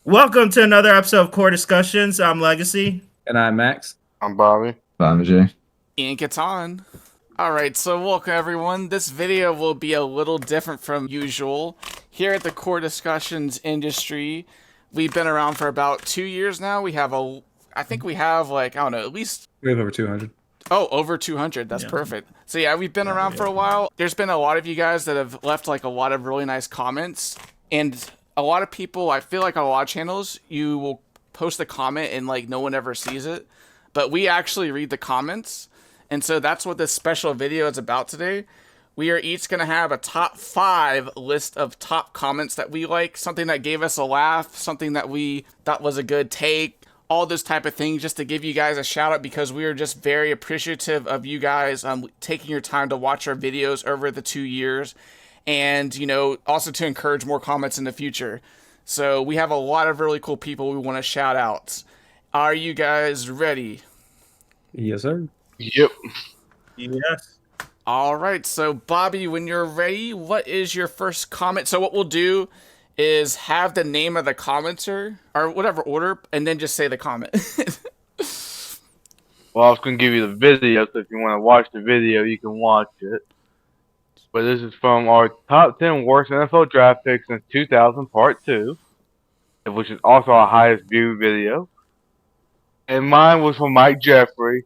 Welcome to another episode of Core Discussions. I'm Legacy. And I'm Max. I'm Bobby. I'm Jay. Ian gets on. Alright, so welcome everyone. This video will be a little different from usual. Here at the Core Discussions industry, we've been around for about 2 years now. I think we have at least... We have over 200. Oh, over 200. That's perfect. So yeah, we've been around for a while. There's been a lot of you guys that have left a lot of really nice comments. And a lot of people, I feel like on a lot of channels, you will post a comment and no one ever sees it. But we actually read the comments. And so that's what this special video is about today. We are each going to have a top 5 list of top comments that we like. Something that gave us a laugh. Something that we thought was a good take. All those type of things just to give you guys a shout out because we are just very appreciative of you guys taking your time to watch our videos over the 2 years. And, also to encourage more comments in the future. So we have a lot of really cool people we want to shout out. Are you guys ready? Yes, sir. Yep. Yes. All right. So, Bobby, when you're ready, what is your first comment? So what we'll do is have the name of the commenter, or whatever order, and then just say the comment. Well, I was going to give you the video, so if you want to watch the video, you can watch it. But this is from our top 10 worst NFL draft picks since 2000, part 2, which is also our highest viewed video. And mine was from Mike Jeffrey,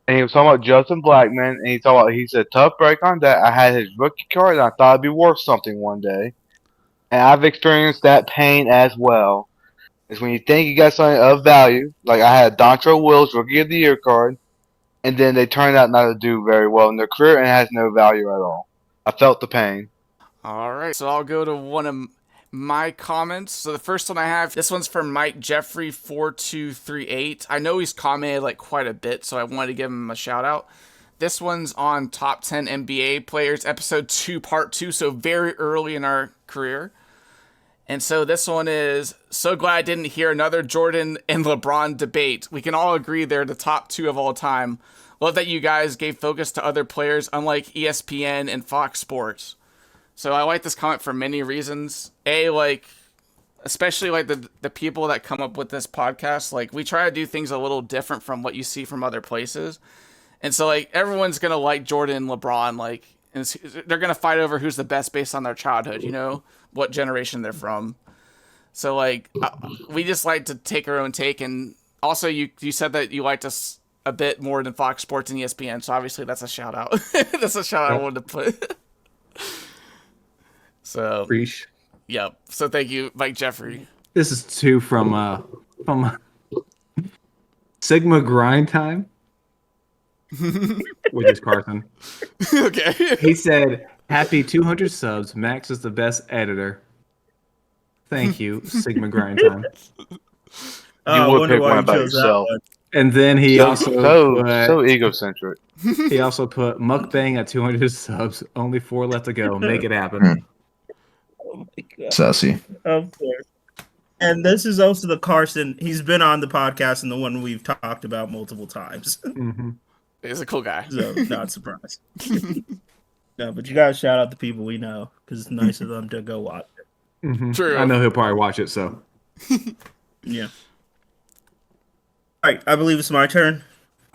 and he was talking about Justin Blackman, and he said, tough break on that. I had his rookie card, and I thought it'd be worth something one day. And I've experienced that pain as well. It's when you think you got something of value, like I had a Dontrell Wills Rookie of the Year card, and then they turned out not to do very well in their career and it has no value at all. I felt the pain. All right. So I'll go to one of my comments. So the first one I have, this one's from Mike Jeffrey 4238. I know he's commented quite a bit, so I wanted to give him a shout out. This one's on top 10 NBA players, episode 2, part 2, so very early in our career. And so this one is, so glad I didn't hear another Jordan and LeBron debate. We can all agree they're the top 2 of all time. Love that you guys gave focus to other players, unlike ESPN and Fox Sports. So I like this comment for many reasons. Especially the people that come up with this podcast, we try to do things a little different from what you see from other places. And so everyone's going to like Jordan and LeBron, and they're going to fight over who's the best based on their childhood, what generation they're from. So we just like to take our own take. And also you said that you liked us a bit more than Fox Sports and ESPN. So obviously that's a shout out. That's a shout out I wanted to put. So, Preach. Yep. So thank you, Mike Jeffrey. This is 2 from Sigma Grind Time, which is Carson. Okay. He said, happy 200 subs. Max is the best editor. Thank you, Sigma Grind Time. You would pick one about yourself. And then he so egocentric. He also put mukbang at 200 subs. Only 4 left to go. Make it happen. Oh my God. Sassy. Of course. And this is also the Carson. He's been on the podcast and the one we've talked about multiple times. Mm-hmm. He's a cool guy. So, not surprised. No, but you gotta shout out the people we know because it's nice of them to go watch it. Mm-hmm. True. I know he'll probably watch it, so. Yeah. All right, I believe it's my turn.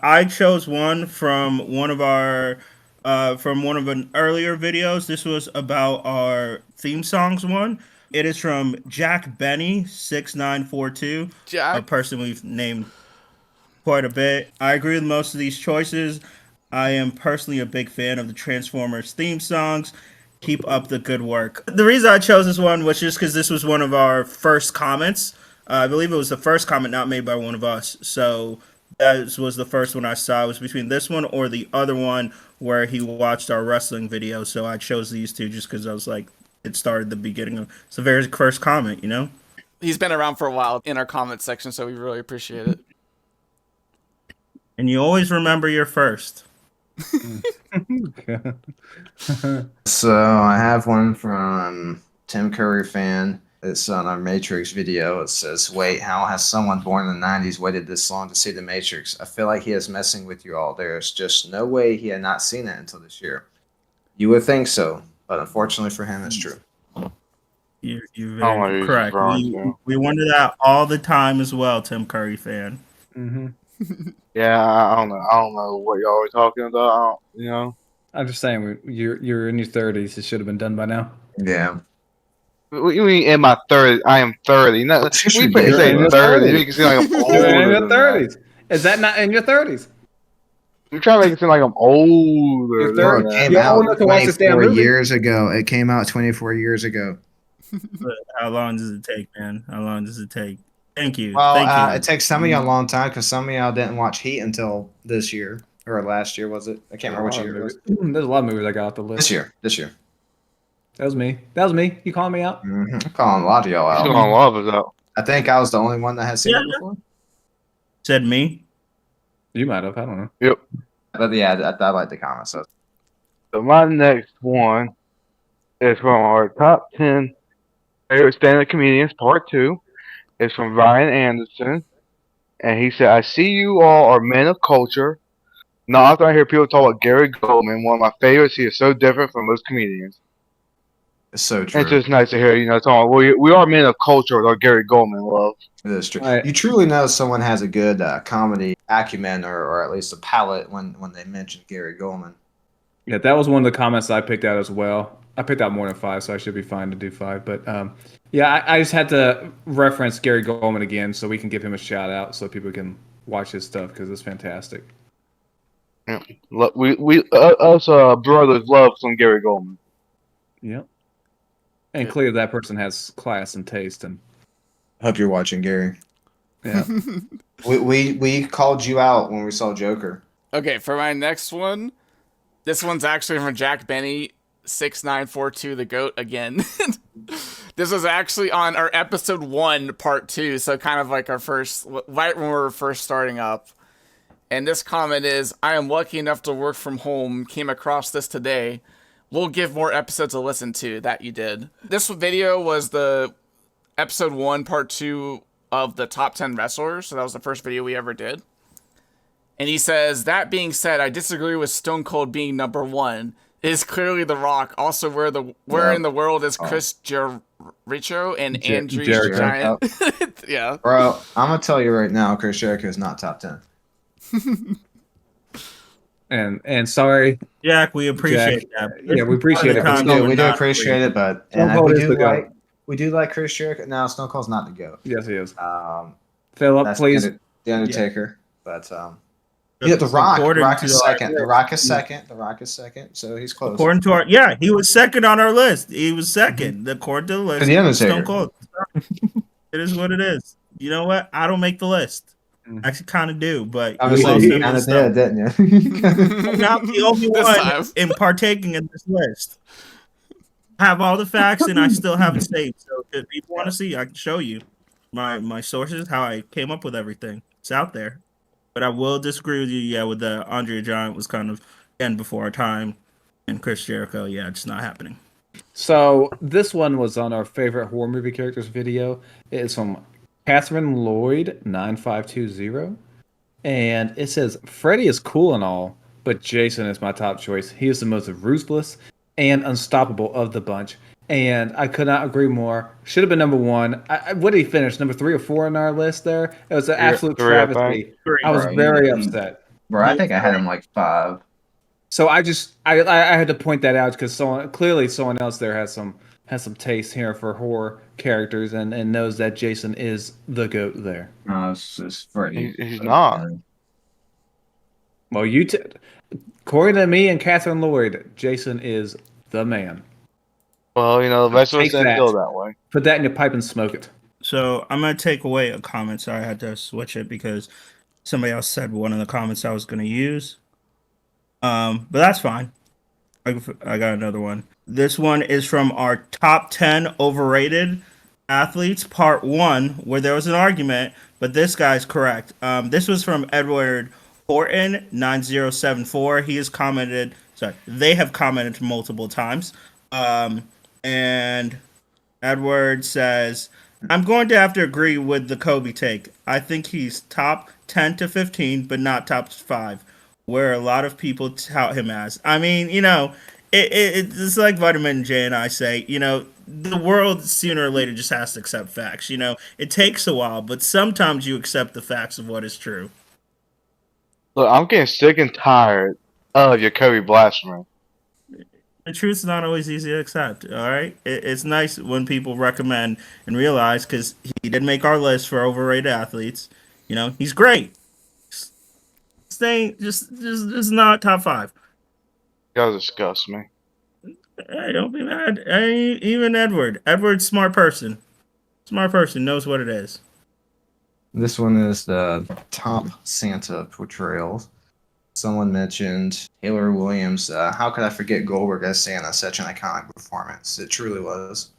I chose one from one of our an earlier videos. This was about our theme songs one. It is from Jack Benny 6942, Jack. a person we've named quite a bit. I agree with most of these choices. I am personally a big fan of the Transformers theme songs. Keep up the good work. The reason I chose this one was just because this was one of our first comments. I believe it was the first comment not made by one of us. So that was the first one I saw. It was between this one or the other one where he watched our wrestling video. So I chose these two just because I was like, it started the beginning of it's the very first comment, He's been around for a while in our comment section, so we really appreciate it. And you always remember your first. So I have one from Tim Curry fan. It's on our Matrix video. It says, wait, how has someone born in the 90s waited this long to see the Matrix? I feel like he is messing with you all. There's just no way he had not seen it until this year. You would think so, but unfortunately for him, it's true. You're I don't know very who he's correct. referring We to. we wonder that all the time as well, Tim Curry fan. Hmm. Yeah, I don't know. I don't know what y'all were talking about. I don't, you know, I'm just saying, you're in your 30s. It should have been done by now. Yeah. what you mean in my 30s? I am 30. No, It's just we put You're in say your ridiculous. 30. You 30s. make it seem like I'm You're in older your than that. 30s. Is that not in your 30s? You're trying to make it seem like I'm older You're than Bro, 30. it that. came You're old out enough to watch this damn 24 movie. years ago. It came out 24 years ago. But how long does it take, man? How long does it take? Thank you. Well, Thank you. it takes some of y'all a long time because some of y'all didn't watch Heat until this year or last year, was it? I can't remember which year it was. There's a lot of movies I got off the list. This year. That was me. That was me. You calling me out? I'm calling a lot of y'all He's out. doing love us out. I think I was the only one that had seen Yeah. it before. Said me. You might have. I don't know. Yep. But yeah, I like the comments. So So my next one is from our top 10 favorite stand-up comedians, part 2. It's from Ryan Anderson, and he said, "I see you all are men of culture. Not often I hear people talk about Gary Goldman, one of my favorites. He is so different from most comedians. it's so And true. it's just nice to hear, talking about, we are men of culture with our Gary Goldman love. It is true. Right. You truly know someone has a good comedy acumen or at least a palate when they mention Gary Goldman. Yeah, that was one of the comments I picked out as well. I picked out more than 5, so I should be fine to do 5. But yeah, I just had to reference Gary Goldman again so we can give him a shout out so people can watch his stuff because it's fantastic. Us brothers love some Gary Goldman. Yep. And clearly that person has class and taste and Hope you're watching, Gary. yeah. We called you out when we saw Joker. Okay, for my next one, this one's actually from Jack Benny, 6942, the GOAT again. This was actually on our episode 1, part 2, so kind of like our first, right when we were first starting up. And this comment is, I am lucky enough to work from home, came across this today. We'll give more episodes to listen to that you did. This video was the episode 1, part 2 of the top 10 wrestlers, so that was the first video we ever did. And he says, that being said, I disagree with Stone Cold being number 1. It is clearly The Rock. Also, where in the world is Chris Jericho and Andrew Jericho. Giant? Yeah. Bro, I'm gonna tell you right now, Chris Jericho is not top 10. And sorry, Jack, we appreciate Jack. that. Yeah, we appreciate it. Part of the We convo, do not appreciate it, but Stone and Cold we is the do GOAT. like Chris Jericho. No, Stone Cold's not the GOAT. Yes, he is. Philip, Philip, please. The Undertaker. But But yeah, The Rock. The according Rock to is our- second. The Rock is second. The Rock is second. So he's close. According to our, yeah, he was second on our list. He was second. According to the list, To the Undertaker. Stone Cold. It is what it is. You know what? I don't make the list. I actually kind of do, but Obviously, also you kind of did, didn't you? I'm not the only This one time. in partaking in this list. I have all the facts and I still have it saved. So if people want to see, I can show you my sources, how I came up with everything. It's out there. But I will disagree with you, yeah, with the Andre Giant was kind of end before our time. And Chris Jericho, yeah, it's not happening. So this one was on our favorite horror movie characters video. It's from Catherine Lloyd 9520, and it says Freddy is cool and all, but Jason is my top choice. He is the most ruthless and unstoppable of the bunch, and I could not agree more. Should have been number 1. What did he finish? Number 3 or 4 on our list? There, it was an absolute 3, I think. travesty. I was Right. very upset. Bro, I think I had him like 5. So I had to point that out because someone else there has some taste here for horror characters and knows that Jason is the GOAT there. No, it's Freddy. He's not. Well, according to me and Catherine Lloyd, Jason is the man. Well, the rest of us Take didn't that. feel that way. Put that in your pipe and smoke it. So I'm gonna take away a comment. Sorry, I had to switch it because somebody else said one of the comments I was gonna use. But that's fine. I got another one. This one is from our top 10 overrated athletes, part 1, where there was an argument, but this guy's correct. This was from Edward Horton 9074. He has commented. Sorry, they have commented multiple times. And Edward says, I'm going to have to agree with the Kobe take. I think he's top 10 to 15, but not top 5, where a lot of people tout him as. I mean, it's like Vitamin J and I say, the world sooner or later just has to accept facts. It takes a while, but sometimes you accept the facts of what is true. Look, I'm getting sick and tired of your Kobe blasphemy. The truth's not always easy to accept. All right, it's nice when people recommend and realize because he did make our list for overrated athletes. He's great. Staying just not top 5. You guys disgust me. Hey, don't be mad. Hey, even Edward's smart person. Smart person knows what it is. This one is the top Santa portrayal. Someone mentioned Taylor Williams. How could I forget Goldberg as Santa? Such an iconic performance. It truly was.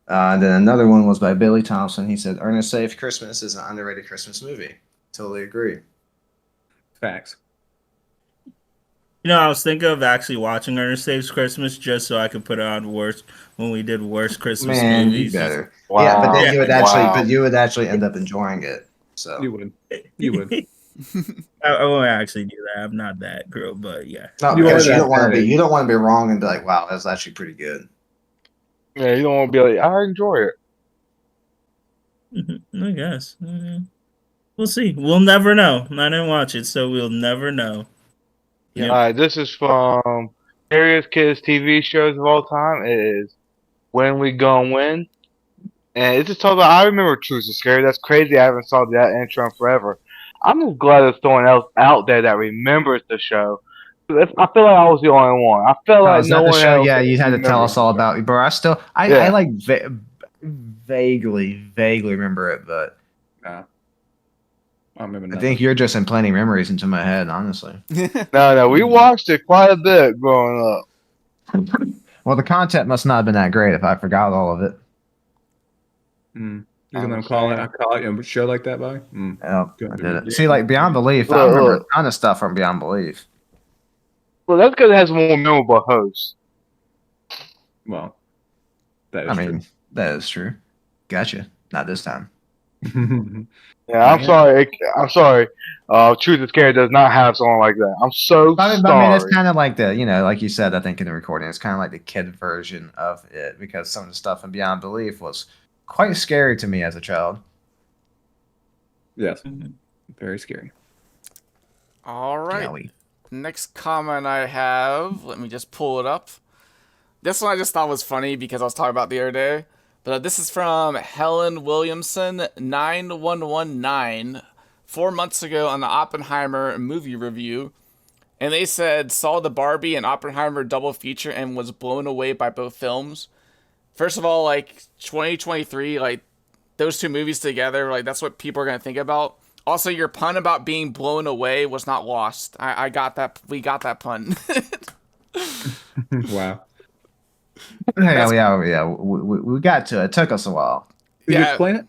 Then another one was by Billy Thompson. He said, Ernest Saves Christmas is an underrated Christmas movie. Totally agree. Facts. I was thinking of actually watching Ernest Saves Christmas just so I could put it on when we did worst Christmas Man, movies. you better. Wow. Yeah, but then Wow. you would actually end up enjoying it. So You would. You would. I won't actually do that. I'm not that girl, but yeah. no, You because are you that don't want to be bad. you don't want to be wrong and be like, wow, that's actually pretty good. Yeah, you don't want to be like, I enjoy it. I guess. We'll see. We'll never know. I didn't watch it, so we'll never know. Yep. Alright, this is from Scariest Kids TV shows of all time. It is When We Gon' Win. And it's just talking about, I remember Truth is Scary. That's crazy. I haven't saw that intro in forever. I'm glad there's someone else out there that remembers the show. I feel like I was the only one. I felt like is no that the one show? else. Yeah, you had to tell us all about it, bro. I Yeah. like vaguely remember it, but Nah. I remember I nothing. think you're just implanting memories into my head, honestly. No, we watched it quite a bit growing up. Well, the content must not have been that great if I forgot all of it. You're I'm gonna call saying. it a show like that, by? Yeah, Good. I did it. See, like Beyond Belief, I Look, remember a look. ton of stuff from Beyond Belief. Well, that's because it has a more memorable host. Well, that is I mean, that is true. Gotcha. Not this time. true. Yeah, I'm Yeah. sorry. I'm sorry. Truth is Scary does not have someone like that. I'm so But I sorry. mean, it's kind of like like you said, I think in the recording, it's kind of like the kid version of it because some of the stuff in Beyond Belief was quite scary to me as a child. Yes. Very scary. All right. Yowie. Next comment I have, let me just pull it up. This one I just thought was funny because I was talking about the other day. But this is from Helen Williamson 9119 4 months ago on the Oppenheimer movie review. And they said, saw the Barbie and Oppenheimer double feature and was blown away by both films. First of all, 2023, those two movies together, that's what people are going to think about. Also, your pun about being blown away was not lost. I got that. We got that pun. Wow. Yeah. We got to it. It took us a while. Did you Yeah. explain it?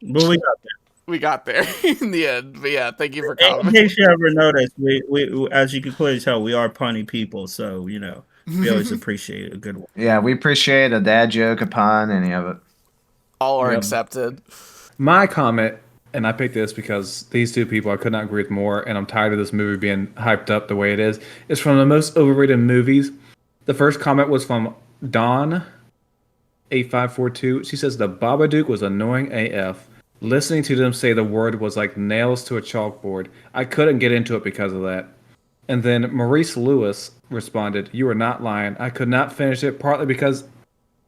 But we got there. We got there in the end. But yeah, thank you for In commenting. case you ever noticed, we as you can clearly tell, we are punny people, so we always appreciate a good one. Yeah, we appreciate a dad joke, a pun, any of it. All are Yep. accepted. My comment, and I picked this because these two people I could not agree with more, and I'm tired of this movie being hyped up the way it is from the most overrated movies. The first comment was from Dawn8542. She says the Babadook was annoying AF. Listening to them say the word was like nails to a chalkboard. I couldn't get into it because of that. And then Maurice Lewis responded, "You are not lying. I could not finish it, partly because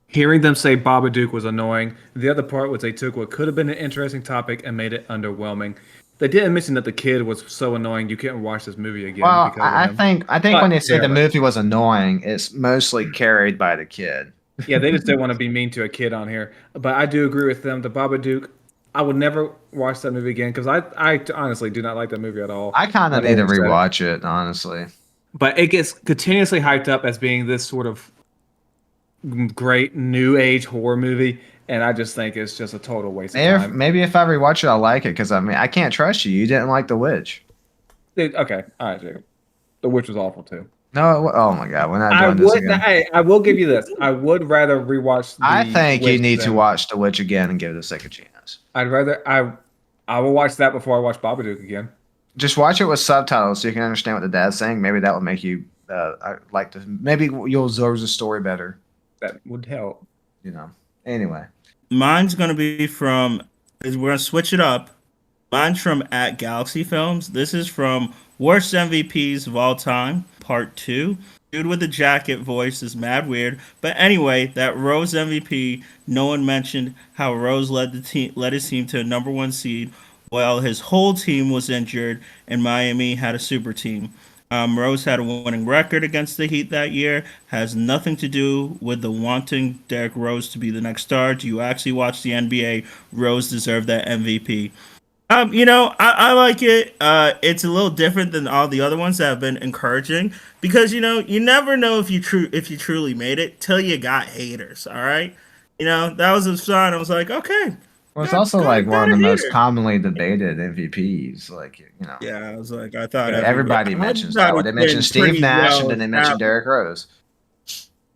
hearing them say Babadook was annoying. The other part was they took what could have been an interesting topic and made it underwhelming. They didn't mention that the kid was so annoying you couldn't watch this movie again. Well, because of I him. think But when they say the fair enough. movie was annoying, it's mostly carried by the kid. Yeah, they just didn't want to be mean to a kid on here. But I do agree with them. The Babadook, I would never watch that movie again because I honestly do not like that movie at all. I kind of Like need to I said. rewatch it, honestly. But it gets continuously hyped up as being this sort of great new age horror movie, and I just think it's just a total waste of time. Maybe if I rewatch it, I'll like it because I can't trust you. You didn't like The Witch. Okay, all right, Jacob. The Witch was awful too. No, oh my God, we're not doing this again. I will give you this. I would rather rewatch. I think you Witch need to than- watch The Witch again and give it a second chance. I'd rather I will watch that before I watch Babadook again. Just watch it with subtitles so you can understand what the dad's saying. Maybe that will make you I like to maybe you'll absorb the story better. That would help. You know. Anyway, Mine's gonna be from. We're gonna switch it up. Mine's from at Galaxy Films. This is from Worst MVPs of All Time, Part 2. Dude with the jacket voice is mad weird. But anyway, that Rose MVP, no one mentioned how Rose led his team to a number 1 seed while his whole team was injured and Miami had a super team. Rose had a winning record against the Heat that year. Has nothing to do with the wanting Derrick Rose to be the next star. Do you actually watch the NBA? Rose deserved that MVP. I like it. It's a little different than all the other ones that have been encouraging because you never know if you truly made it till you got haters. All right, that was a sign. I was like, okay. well, it's also like one of the most commonly debated MVPs. Like Yeah, I was like, I thought everybody mentions that. They mentioned Steve Nash and then they mentioned Derrick Rose.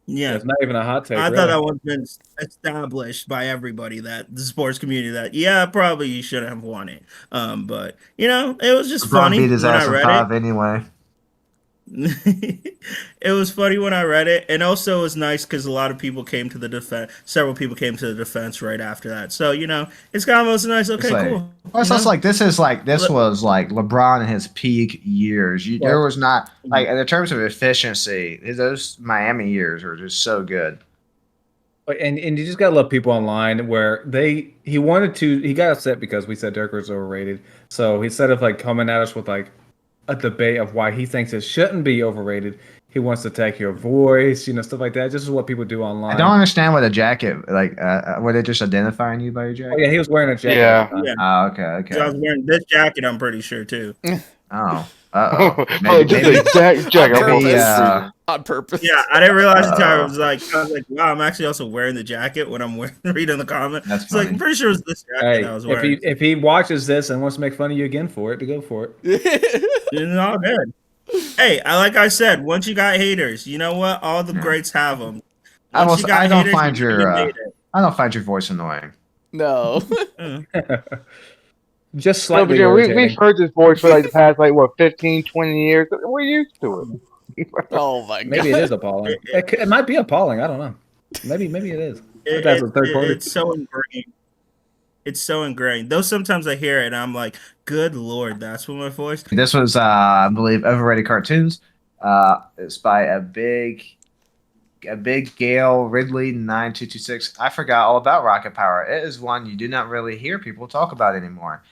Yeah, It's not even a hot take. I really. thought that one's been established by everybody, that the sports community, that probably you shouldn't have won it. But it was just LeBron funny beat his when ass I in read 5 anyway. it. It was funny when I read it, and also it was nice because a lot of people came to the defense. Several people came to the defense right after that. So it's kind of nice. Okay, It's like- cool. Well, it's also like this was like LeBron in his peak years. There was not like in terms of efficiency, those Miami years are just so good. And you just gotta love people online where he got upset because we said Derrick Rose is overrated. So instead of like coming at us with like a debate of why he thinks it shouldn't be overrated, he wants to attack your voice, stuff like that. This is what people do online. I don't understand what a jacket like. Were they just identifying you by your jacket? Oh, yeah, he was wearing a jacket. Yeah. at the time. Yeah. Oh, okay. 'Cause I was wearing this jacket, I'm pretty sure too. Oh. Oh, Maybe, just maybe, exact jacket. maybe, On purpose. Yeah, I didn't realize the time. I was like, wow, I'm actually also wearing the jacket when I'm reading the comment. That's It's like, funny. I'm pretty sure it was this jacket Hey, I was if wearing. he watches this and wants to make fun of you again for it, to go for it. It's all good. Hey, like I said, once you got haters, you know what? All the greats have them. I Once you got don't haters, find you your made it. I don't find your voice annoying. No. Just No, slightly but yeah, irritating. we've heard this voice for like the past 15, 20 years. We're used to it. Oh my god. Maybe it is appalling. It might be appalling. I don't know. Maybe it is. That's a third party. It's so ingrained. It's so ingrained. Though sometimes I hear it and I'm like, good lord, that's what my voice. This was, I believe, Overrated Cartoons. It's by a big Gail Ridley 9226. I forgot all about Rocket Power. It is one you do not really hear people talk about anymore.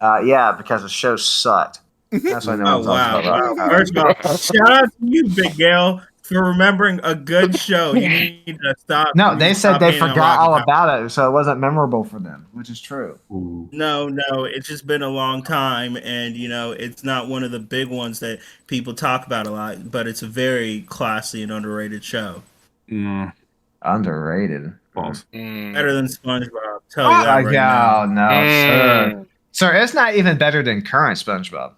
Yeah, because the show sucked. That's why no Oh one talks wow! about Rocket Power. First of all, shout out to you, Big Gail, for remembering a good show. You need to stop. No, they said stop they hating on forgot all Rocket Power. about it, so it wasn't memorable for them, which is true. No, it's just been a long time, and it's not one of the big ones that people talk about a lot. But it's a very classy and underrated show. Underrated. False. Better than SpongeBob. Tell you that right now. No, sir. It's not even better than current SpongeBob.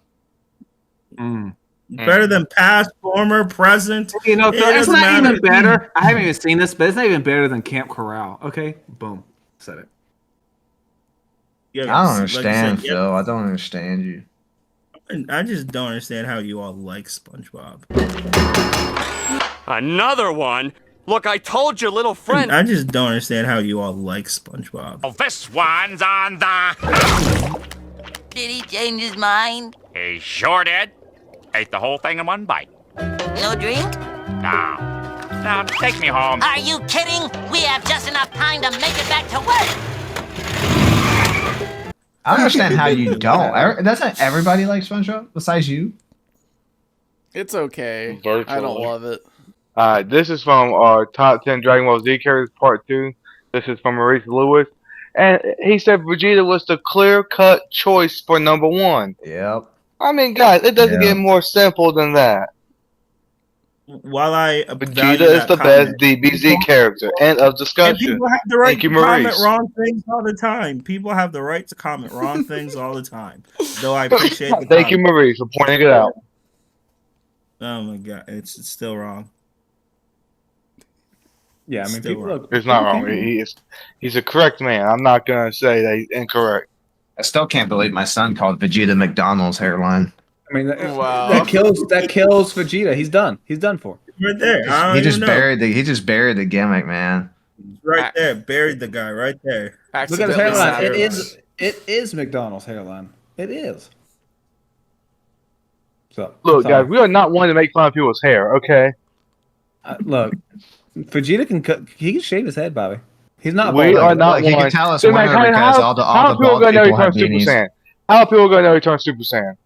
Better than past, former, present. You know, It so it's doesn't not matter. even better. I haven't even seen this, but it's not even better than Camp Corral. Okay, boom, said it. Yeah, I don't like you understand, said, Phil. I don't understand you. I just don't understand how you all like SpongeBob. Another one? Look, I told your little friend. I just don't understand how you all like SpongeBob. Oh, this one's on the. Did he change his mind? He sure did. Ate the whole thing in one bite. No drink? Now, take me home. Are you kidding? We have just enough time to make it back to work. I understand how you don't. Doesn't everybody like SpongeBob besides you? It's okay. I Virtually. don't love it. This is from our top 10 Dragon Ball Z characters part 2. This is from Maurice Lewis. And he said Vegeta was the clear-cut choice for number 1. Yep. I mean, guys, it doesn't Yeah. get more simple than that. While I Vegeta value is that the comment, best DBZ character. End of and discussion. people have the right Thank to you, comment Maurice. wrong things all the time. People have the right to comment wrong things all the time. Though I appreciate the Thank you, comment. Maurice, for pointing it out. Oh my god, it's still wrong. Yeah, I mean, Still people wrong. look. It's not wrong. He's a correct man. I'm not going to say that he's incorrect. I still can't believe my son called Vegeta McDonald's hairline. I mean, Wow. that kills Vegeta. He's done. He's done for. Right there. I don't He even just know. buried the gimmick, man. Right there. Buried the guy right there. Look at his Accidentally hairline. sacrificed. It is McDonald's hairline. It is. So Look, sorry. guys, we are not one to make fun of people's hair, okay? Look, Vegeta can cut. He can shave his head, Bobby. He's not. We bald. are not Like, you one. can tell us Dude, winner like, because all the how people bald gonna know he people have turned Super beanies. Saiyan? How are people gonna know he turned Super Saiyan?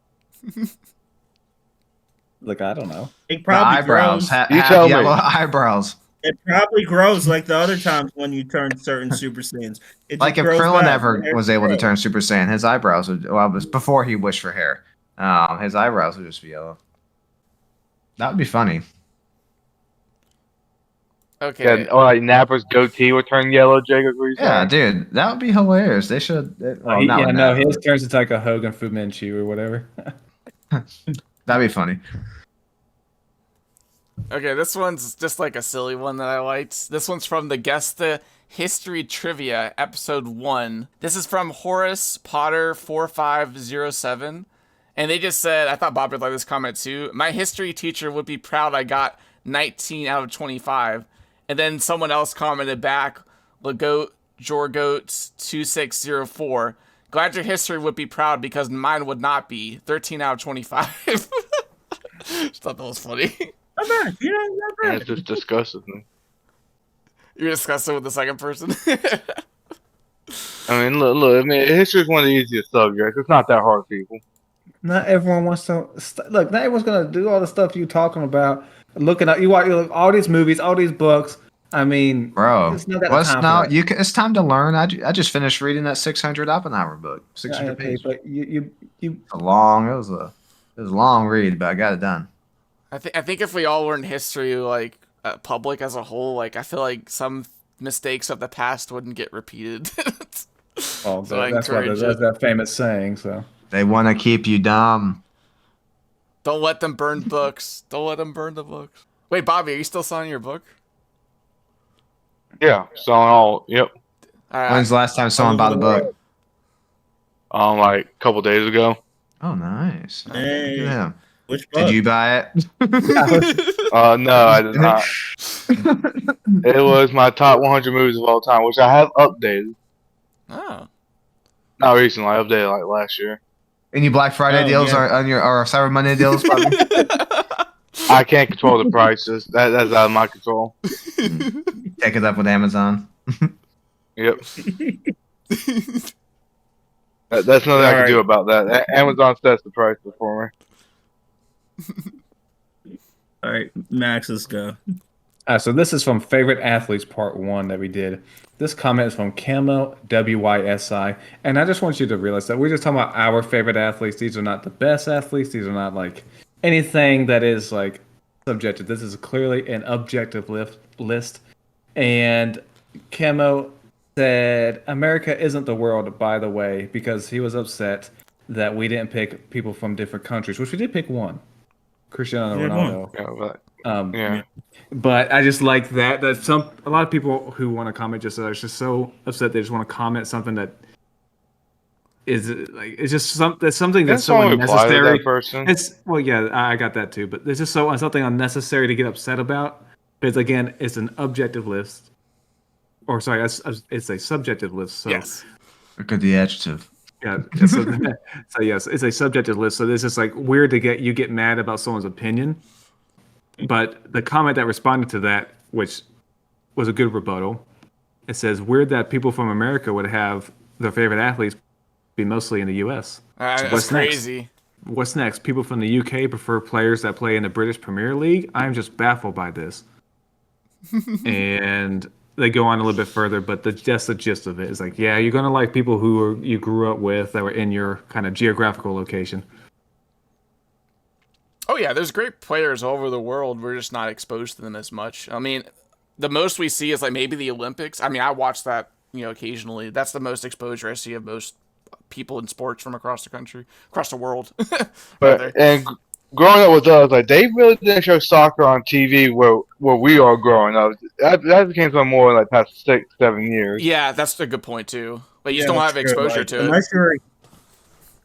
Look, I don't know. It The probably eyebrows. grows. You Have tell me. yellow eyebrows. It probably grows like the other times when you turn certain Super Saiyans. It Like just if grows Krillin back. ever The hair was able to grows. turn Super Saiyan, his eyebrows would. Well, it was before he wished for hair. His eyebrows would just be yellow. That would be funny. Okay. Yeah, or like Napper's goatee would turn yellow, Jacob. What are you Yeah, saying? dude, that would be hilarious. They should. Well, not Yeah, with no, that, his turns into like a Hogan Fu Manchu or whatever. that'd be funny. Okay, this one's just like a silly one that I liked. This one's from the Guess the History Trivia, episode 1. This is from Horace Potter 4507. And they just said, I thought Bob would like this comment too. My history teacher would be proud I got 19 out of 25. And then someone else commented back, Lagoat Jorgoat 2604. Glad your history would be proud because mine would not be. 13 out of 25. Just thought that was funny. Not bad. You know, not And bad. it just disgusted me. You're discussing with the second person. I mean, look. I mean, history is one of the easiest subjects. It's not that hard, people. Not everyone wants to look. Not everyone's gonna do all the stuff you talking about. Looking at you watch all these movies, all these books. I mean, Bro, it's not that what's time for now? that. It's time to learn. I just finished reading that 600 Oppenheimer book. 600 Okay, pages. but you It was a long read, but I got it done. I think if we all learned history, like public as a whole, like I feel like some mistakes of the past wouldn't get repeated. well, So I that's why encourage there's it. that famous saying. So They want to keep you dumb. Don't let them burn books. Don't let them burn the books. Wait, Bobby, are you still signing your book? Yeah, selling all. Yep. All right. When's the last time someone bought a book? Like a couple days ago. Oh, nice. Hey, Look at him. which book? Did you buy it? No, I did not. It was my top 100 movies of all time, which I have updated. Oh. Not recently, I updated like last year. Any Black Friday Oh, deals yeah. or on your or Cyber Monday deals? Bobby? I can't control the prices. That's out of my control. Take it up with Amazon. Yep. That's nothing I can do about that. Amazon sets the prices for me. All right, Max, let's go. So this is from Favorite Athletes Part 1 that we did. This comment is from Camo WYSI. And I just want you to realize that we're just talking about our favorite athletes. These are not the best athletes. These are not like anything that is like subjective. This is clearly an objective list. And Camo said, America isn't the world, by the way, because he was upset that we didn't pick people from different countries, which we did pick one. Cristiano Yeah, Ronaldo. Yeah, Yeah. But I just like that a lot of people who want to comment just are just so upset they just want to comment something that is like it's just something that's so only apply to unnecessary. that person. It's well, yeah, I got that too, but it's just something unnecessary to get upset about. Because again, it's an objective list, or sorry, it's a subjective list. So Yes. Look at the adjective. yeah, so yes, it's a subjective list. So this is like weird to get mad about someone's opinion. But the comment that responded to that, which was a good rebuttal, it says, weird that people from America would have their favorite athletes be mostly in the U.S. That's What's next? crazy. What's next? People from the U.K. prefer players that play in the British Premier League? I'm just baffled by this. And they go on a little bit further, but that's the gist of it. It's like, yeah, you're going to like people who you grew up with that were in your kind of geographical location. Oh yeah, there's great players all over the world. We're just not exposed to them as much. I mean, the most we see is like maybe the Olympics. I mean, I watch that, occasionally. That's the most exposure I see of most people in sports from across the country, across the world. But growing up with us, like they really didn't show soccer on TV where we are growing up. That became something more in like past 6-7 years. Yeah, that's a good point too. But you Yeah, just don't that's have true. exposure Like, to it. unless you're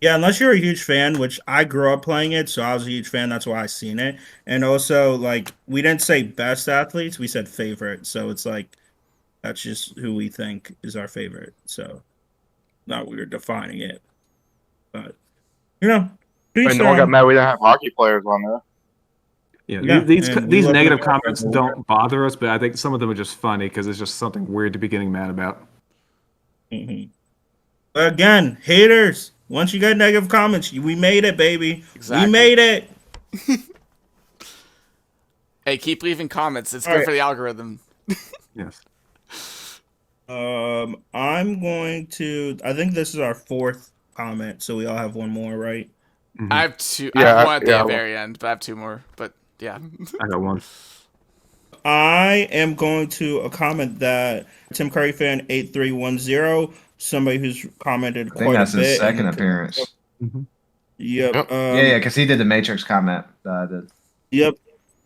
Yeah, unless you're a huge fan, which I grew up playing it, so I was a huge fan. That's why I seen it. And also, like, we didn't say best athletes; we said favorite. So it's like that's just who we think is our favorite. So not we were defining it, but to I each mean, their no one got own. mad we didn't have hockey players on there. Yeah, Yeah, these and we these love negative that. comments don't bother us, but I think some of them are just funny because it's just something weird to be getting mad about. Mhm. But again, haters. Once you got negative comments, we made it, baby. Exactly. We made it. Hey, keep leaving comments. It's All good right. for the algorithm. Yes. I'm going to. I think this is our fourth comment, so we all have one more, right? I have two. I Yeah, have one at the yeah. very end, but I have two more. But yeah. I got one. I am going to a comment that Tim Curry fan 8310, somebody who's commented I think quite that's a bit. his second and- appearance. Yep. Yep. Yeah, because he did the Matrix comment that I did. Yep.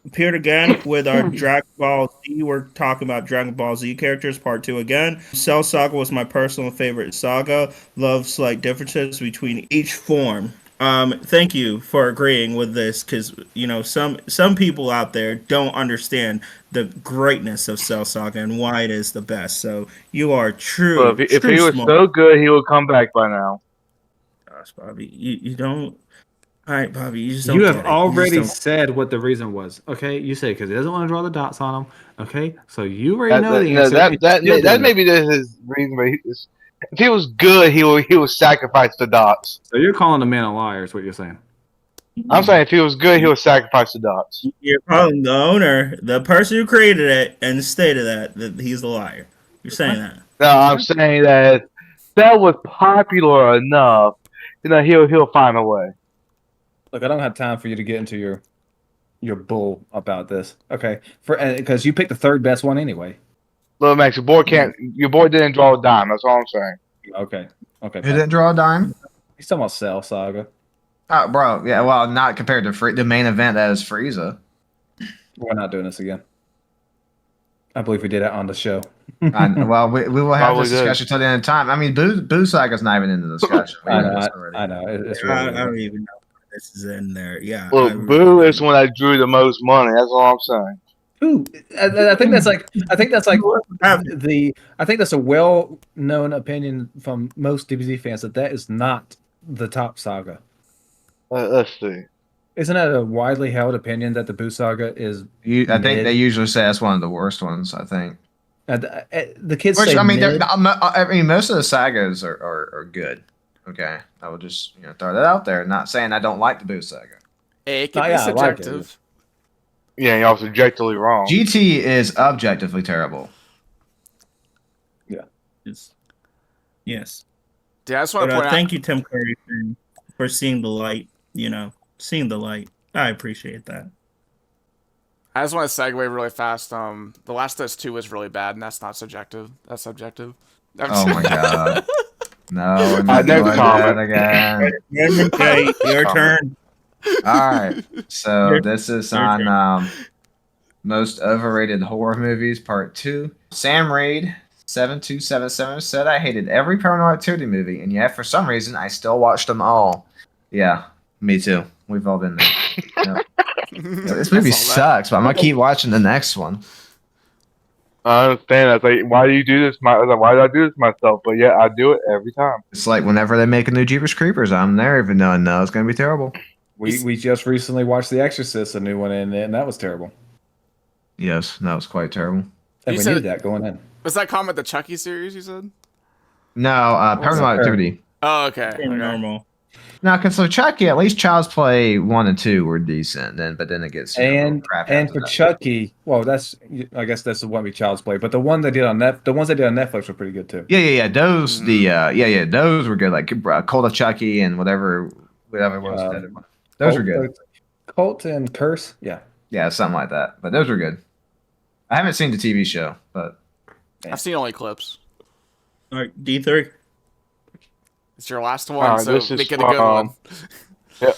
Appeared again with our Dragon Ball Z. We're talking about Dragon Ball Z characters, part 2 again. Cell Saga was my personal favorite saga. Love slight differences between each form. Thank you for agreeing with this, because some people out there don't understand the greatness of Cell Saga and why it is the best. So you are true. Well, if true he was smart. so good, he would come back by now. Gosh, Bobby, you don't. All right, Bobby, you just don't. You get have it. already just said what the reason was. Okay, you say because he doesn't want to draw the dots on them. Okay, so you already know the answer. and you still That did may it. be his reason. But if he was good, he would sacrifice the dots. So you're calling the man a liar, is what you're saying. I'm saying if he was good, he would sacrifice the dots. You're calling the owner, the person who created it, and stated that he's a liar. You're saying that. No, I'm saying that if that was popular enough, he'll find a way. Look, I don't have time for you to get into your bull about this. Okay, because you picked the third best one anyway. Little Max, your boy didn't draw a dime. That's all I'm saying. Okay. Who didn't draw a dime? He's talking about Cell Saga. Oh, bro. Yeah, well, not compared to the main event that is Frieza. We're not doing this again. I believe we did it on the show. Well, we will have Probably this did. discussion till the end of time. I mean, Boo Saga's not even in the discussion. We I know know. this already. I know. It's I really don't even know if this is in there. Yeah. Well, I Boo is the one that drew the most money. That's all I'm saying. Ooh, I think that's like I think that's a well-known opinion from most DBZ fans that is not the top saga. Let's see. Isn't that a widely held opinion that the Boo Saga is? I think Mid. they usually say that's one of the worst ones. I think. The kids Which say I mean, mid. most of the sagas are good. Okay, I will just throw that out there. Not saying I don't like the Boo Saga. Hey, it can Oh, be yeah, I like it. subjective. Yeah, you're subjectively wrong. GT is objectively terrible. Yes. Dude, I just want But to point out. thank you, Tim Curry, for seeing the light. Seeing the light. I appreciate that. I just want to segue really fast. The Last of Us 2 was really bad, and that's not subjective. That's subjective. Oh my god. No, we're not Next doing comment. that again. Okay, your turn. All right. So Your- this is your on most overrated horror movies, part 2. Sam Raid 7277 said I hated every Paranormal Activity movie, and yet for some reason I still watched them all. Yeah, me too. We've all been there. Yep. This movie I saw that. sucks, but I'm gonna keep watching the next one. I understand. I was like, why do you do this? I was like, why do I do this myself? But yeah, I do it every time. It's like whenever they make a new Jeepers Creepers, I'm there, even though I know it's gonna be terrible. We just recently watched The Exorcist, a new one, and that was terrible. Yes, that was quite terrible. And You we said- knew that going in. Was that comment the Chucky series you said? No, Paranormal it? Activity. Oh, okay. Okay. Normal. No, because for Chucky, at least Child's Play 1 and 2 were decent. But then it gets And crap. and after for that. Chucky, well, I guess that's the one we Child's Play, but the ones they did on Netflix were pretty good too. Yeah. Those those were good. Like Cult of Chucky and whatever was that. Those were good. Cult and Curse, yeah. Yeah, something like that. But those were good. I haven't seen the TV show, but I've seen only clips. All right, D3. It's your last one, Alright, so this is make it a good from- one. Yeah.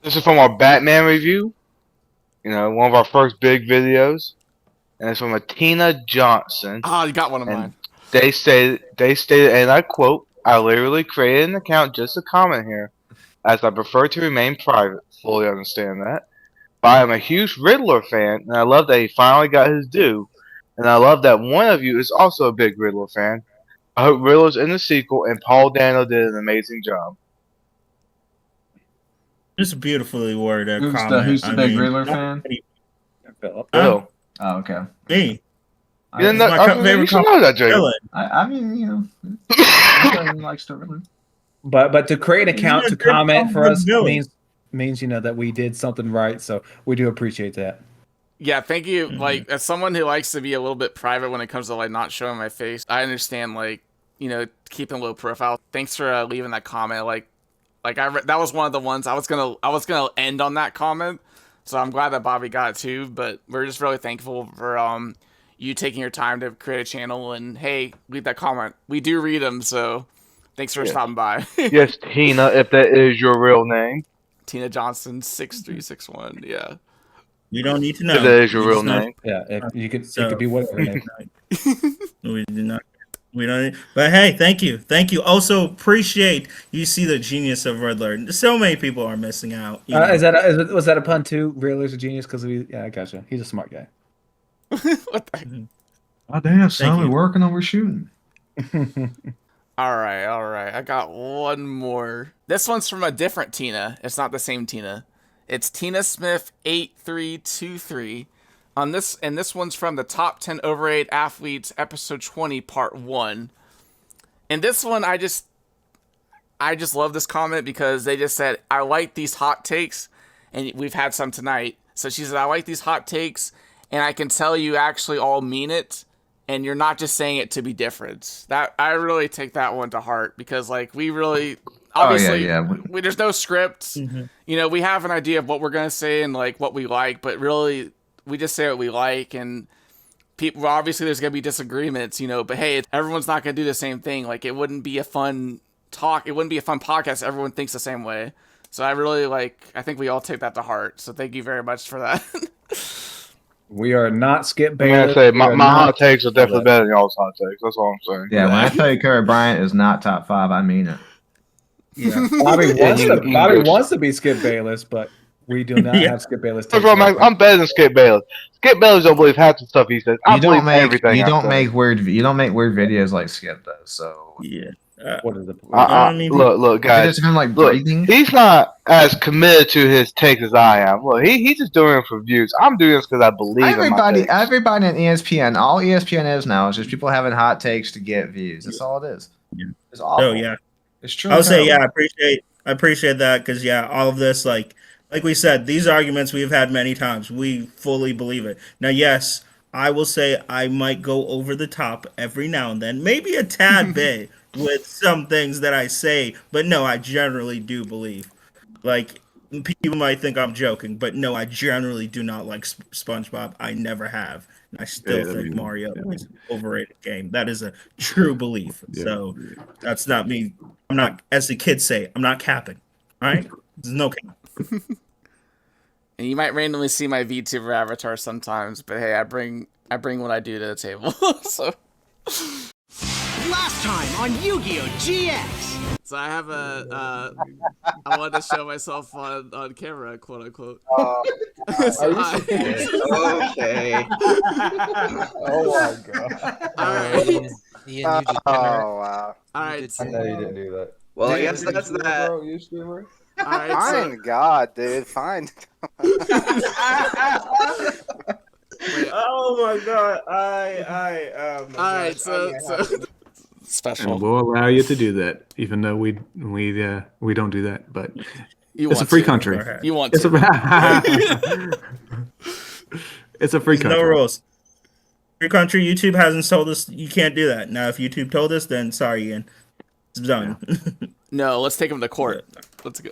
This is from our Batman review. One of our first big videos. And it's from a Tina Johnson. Ah, you got one of And- mine. They stated, and I quote, I literally created an account just to comment here, as I prefer to remain private. Fully understand that. But I am a huge Riddler fan, and I love that he finally got his due. And I love that one of you is also a big Riddler fan. I hope Riddler's in the sequel, and Paul Dano did an amazing job. Just a beautifully worded Who's comment. who's the I big mean, Riddler fan? Philip. Bill. Oh, okay. Me. You didn't It's know, my I mean, favorite you should know that, Jay. villain. I mean, you know, everybody likes the Riddler. But to create an account Yeah, to they're comment for good us villains. means that we did something right. So we do appreciate that. Yeah, thank you. Mhm. Like, as someone who likes to be a little bit private when it comes to like not showing my face, I understand like, keeping a low profile. Thanks for leaving that comment. That was one of the ones I was gonna end on that comment. So I'm glad that Bobby got it too. But we're just really thankful for you taking your time to create a channel, and hey, leave that comment. We do read them, so thanks for stopping by. Yes, Tina, if that is your real name. Tina Johnson 6361. Yeah. We don't need to know. If that is your We real just know- name. Yeah, it So- could be whatever. name. We do not. We don't. But hey, thank you. Also appreciate you see the genius of Riddler. So many people are missing out. you know. Was that a pun too? Riddler's a genius because I gotcha. He's a smart guy. What the heck? Oh damn, son, we're you. working on shooting. All right. I got one more. This one's from a different Tina. It's not the same Tina. It's Tina Smith 8323. This one's from the Top 10 Overrated Athletes, episode 20, part 1. And this one, I just love this comment because they just said, I like these hot takes, and we've had some tonight. So she said, I like these hot takes, and I can tell you actually all mean it, and you're not just saying it to be different. That I really take that one to heart because like we really obviously there's no script. Mhm. We have an idea of what we're gonna say and like what we like, but really we just say what we like, and people obviously there's gonna be disagreements, but hey, everyone's not gonna do the same thing. Like it wouldn't be a fun talk, it wouldn't be a fun podcast if everyone thinks the same way. So I think we all take that to heart. So thank you very much for that. We are not Skip I'm Bayless. gonna say We are my hot not- takes are definitely better than y'all's hot takes. That's all I'm saying. Yeah, when I tell you Curry Bryant is not top 5, I mean it. Yeah. Bobby English. wants to be Skip Bayless, but we do not Yeah. have Skip Bayless. That's why I'm better than Skip Bayless. Skip Bayless don't believe half the stuff he says. I believe everything. You I don't say. make weird videos like Skip does. So Yeah. What is the I mean, Look, guys. videos of him like Look, breathing. he's not as committed to his takes as I am. Look, he's just doing it for views. I'm doing this because I believe in my takes. Everybody in ESPN, all ESPN is now is just people having hot takes to get views. That's all it is. Yeah. It's awful. So yeah. It's true. I'll say, yeah, I appreciate that because, yeah, all of this, like we said, these arguments we've had many times. We fully believe it. Now, yes, I will say I might go over the top every now and then, maybe a tad bit with some things that I say, but no, I generally do believe. Like, people might think I'm joking, but no, I generally do not like SpongeBob. I never have. And I still think Mario is an overrated game. That is a true belief. So that's not me. I'm not, as the kids say, I'm not capping. All right? There's no cap. And you might randomly see my VTuber avatar sometimes, but hey, I bring what I do to the table. So Last time on Yu-Gi-Oh! GX! So I have I wanted to show myself on camera, quote unquote. Okay. Oh my god. Alright. Oh wow! Alright. I know you didn't do that. Well, I guess that's that. Alright. Fine, God, dude, fine. Oh my god. Alright, so special. And we'll allow you to do that, even though we don't do that. But You it's a want free to. country. You want It's to. it's a free country. No rules. Free country, YouTube hasn't told us you can't do that. Now, if YouTube told us, then sorry, Ian. It's done. No, let's take him to court. Let's go.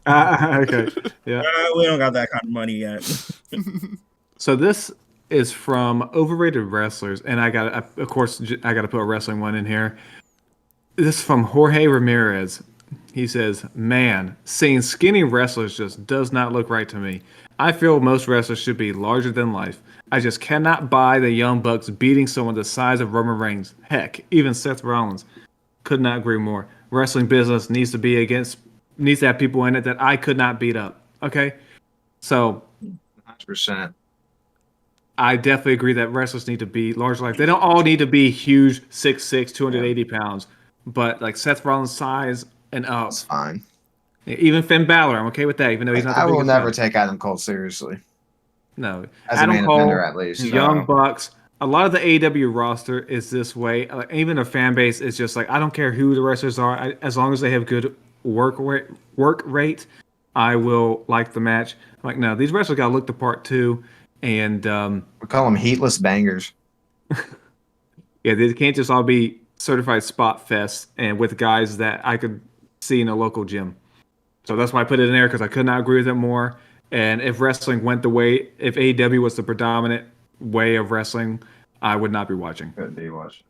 Okay. Yeah. We don't got that kind of money yet. So this is from Overrated Wrestlers, and I got to put a wrestling one in here. This is from Jorge Ramirez. He says, "Man, seeing skinny wrestlers just does not look right to me. I feel most wrestlers should be larger than life. I just cannot buy the Young Bucks beating someone the size of Roman Reigns. Heck, even Seth Rollins. Could not agree more. Wrestling business needs to have people in it that I could not beat up. Okay, so 100%. I definitely agree that wrestlers need to be large life. They don't all need to be huge, 6'6", 280 pounds, but like Seth Rollins' size and up. That's fine. Even Finn Balor, I'm okay with that, even though he's not. I the will biggest never guy. take Adam Cole seriously. No, As a Adam main Cole, offender, at least. Young so. Bucks. A lot of the AEW roster is this way. Even their fan base is just like, I don't care who the wrestlers are, as long as they have good work rate, I will like the match. I'm like, no, these wrestlers got to look the part too, and We call them heatless bangers. yeah, they can't just all be certified spot fests and with guys that I could see in a local gym. So that's why I put it in there, because I could not agree with it more. And if wrestling went the way, if AEW was the predominant way of wrestling, I would not be watching. Couldn't be watching.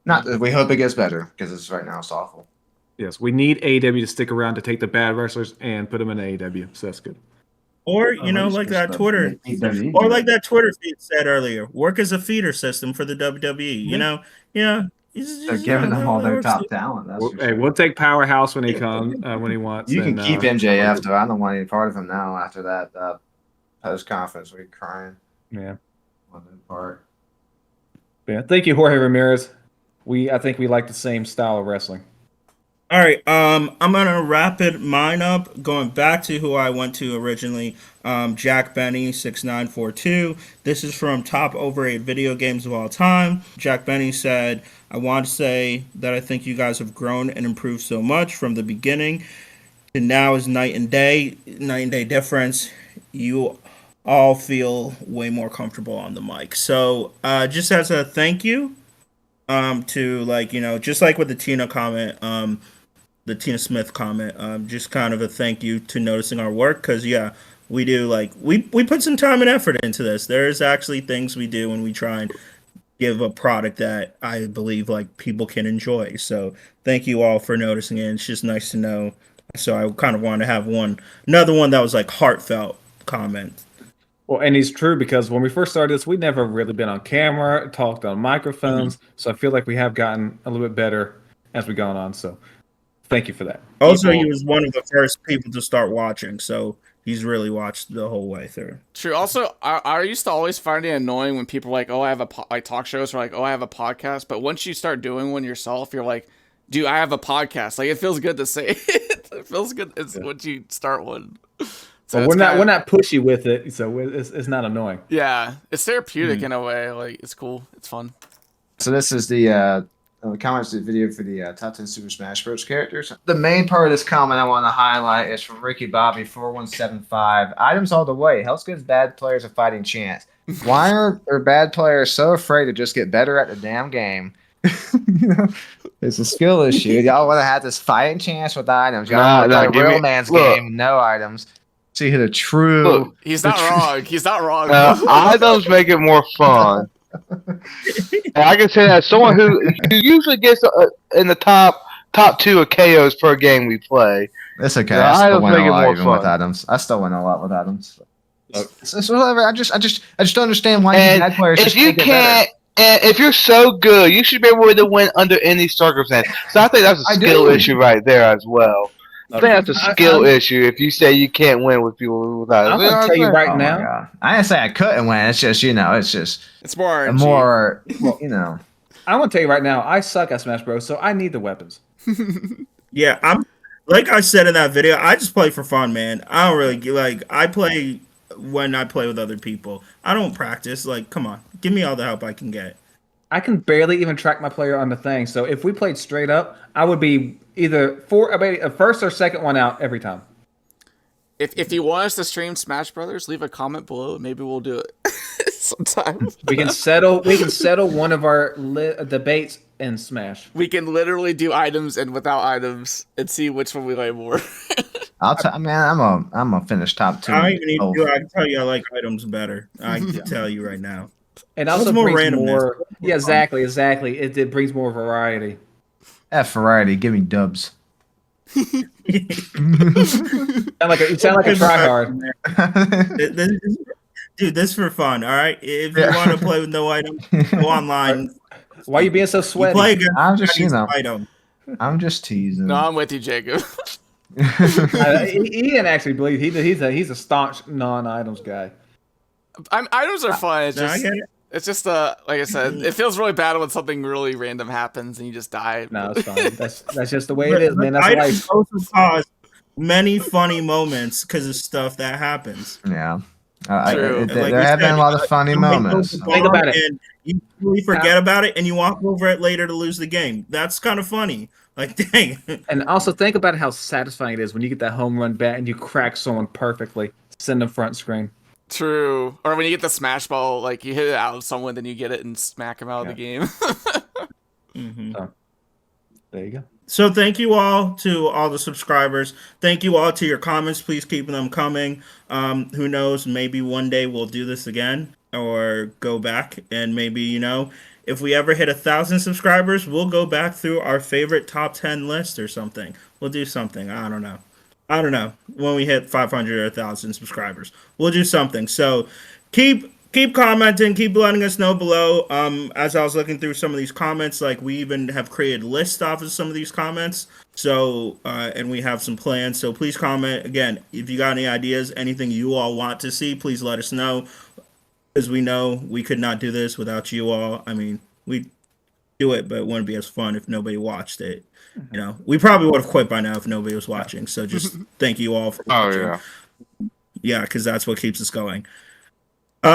Not that we hope it gets better, because it's right now it's awful. Yes, we need AEW to stick around to take the bad wrestlers and put them in AEW. So that's good. Or like that Twitter, or like that Twitter feed said earlier, work as a feeder system for the WWE. You know, They're giving them all their top talent. That's for Hey, sure. we'll take Powerhouse when he comes, when he wants. You can and, keep MJF though. I don't want any part of him now. After that post conference, we're crying. Yeah. On that part. Yeah. Thank you, Jorge Ramirez. I think we like the same style of wrestling. All right, I'm gonna wrap mine up. Going back to who I went to originally, Jack Benny 6942. This is from Top Overrated Video Games of All Time. Jack Benny said, "I want to say that I think you guys have grown and improved so much from the beginning to now is night and day difference. You all feel way more comfortable on the mic. So, just as a thank you, to just like with the Tina comment, the Tina Smith comment, just kind of a thank you to noticing our work, because we do we put some time and effort into this. There's actually things we do when we try and give a product that I believe people can enjoy. So thank you all for noticing it. It's just nice to know. So I kind of wanted to have another one that was heartfelt comment. Well, and he's true, because when we first started this, we'd never really been on camera, talked on microphones. So I feel like we have gotten a little bit better as we've gone on. So thank you for that. Also, he was one of the first people to start watching, so he's really watched the whole way through. True. Also, I used to always find it annoying when people are like, "Oh, I have a talk shows," or like, "Oh, I have a podcast." But once you start doing one yourself, you're like, "Dude, I have a podcast." Like, it feels good to say it. It feels good. It's once you start one. So we're not pushy with it, so it's not annoying. Yeah, it's therapeutic in a way. Like, it's cool. It's fun. So this is the comments to the video for the top 10 Super Smash Bros. Characters. The main part of this comment I want to highlight is from Ricky Bobby 4175. Items all the way. Hell's Good's bad players a fighting chance. Why are bad players so afraid to just get better at the damn game? It's a skill issue. Y'all want to have this fighting chance with items. Y'all want to play a real man's game, no items. See who the true. Look, he's not wrong. He's not wrong. Items make it more fun. And I can say that someone who usually gets in the top 2 of KOs per game we play. It's okay. Yeah, I still items win make a it lot more even fun. with items. I still win a lot with items. So whatever. I just don't understand why you bad players If just you can't get better. and if you're so good, you should be able to win under any circumstance. So I think that's a skill issue right there as well. I think that's a skill issue if you say you can't win with people with items. I'm gonna tell you right Oh my now. God. I didn't say I couldn't win. It's just It's more a RNG. more I want to tell you right now, I suck at Smash Bros, so I need the weapons. Yeah, I'm like I said in that video, I just play for fun, man. I don't really I play when I play with other people. I don't practice. Come on, give me all the help I can get. I can barely even track my player on the thing. So if we played straight up, I would be either first or second one out every time. If you want us to stream Smash Brothers, leave a comment below. Maybe we'll do it sometime. We can settle one of our debates in Smash. We can literally do items and without items and see which one we like more. man, I'm a finished top 2. I don't even need to do it. I can tell you I like items better. I can tell you right now. And also more brings randomness. more. Yeah, exactly. It brings more variety. F variety, give me dubs. You sound like a tryhard. Dude, this is for fun, all right? If you want to play with no items, go online. Why are you being so You sweaty? play against I'm just, Freddy's you know. item. I'm just teasing. No, I'm with you, Jacob. He didn't actually believe. He's a staunch non-items guy. Items are fun. It's No, I just, get it. it's just like I said, it feels really bad when something really random happens and you just die. No, it's fine. That's just the way it is, man. That's Items life. also cause many funny moments because of stuff that happens. Yeah. True. Like There we have been said, a lot of funny somebody moments. throws the Think bomb about it. And you really forget about it, and you walk over it later to lose the game. That's kind of funny. Like, dang. And also think about how satisfying it is when you get that home run bat and you crack someone perfectly. Send them front screen. True. Or when you get the smash ball, like you hit it out of someone, then you get it and smack them out of the game. There you go. So thank you all to all the subscribers. Thank you all to your comments. Please keep them coming. Who knows? Maybe one day we'll do this again or go back and maybe, you know, if we ever hit 1,000 subscribers, we'll go back through our favorite top 10 list or something. We'll do something. I don't know. When we hit 500 or 1,000 subscribers, we'll do something. So keep commenting, keep letting us know below. As I was looking through some of these comments, like we even have created lists off of some of these comments. So and we have some plans. So please comment again if you got any ideas, anything you all want to see. Please let us know, because we know we could not do this without you all. I mean, we do it, but it wouldn't be as fun if nobody watched it. You know, we probably would have quit by now if nobody was watching. So just thank you all for watching. Oh, yeah. Yeah, because that's what keeps us going.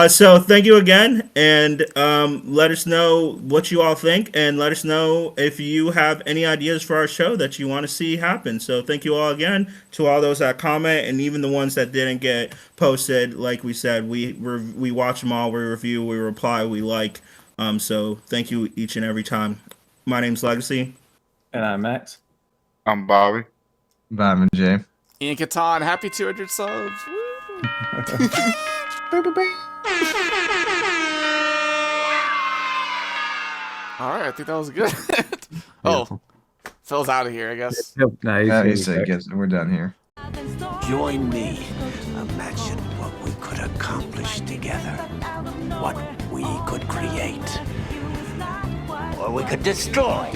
So thank you again, and let us know what you all think, and let us know if you have any ideas for our show that you want to see happen. So thank you all again to all those that comment, and even the ones that didn't get posted. Like we said, we watch them all, we review, we reply, we like. So thank you each and every time. My name's Legacy. And I'm Max. I'm Bobby. Vitamin J. Ian Catan, happy 200 subs. Woo! All right, I think that was good. Oh, Phil's out of here, I guess. No, We're done here. Join me. Imagine what we could accomplish together. What we could create. Or we could destroy.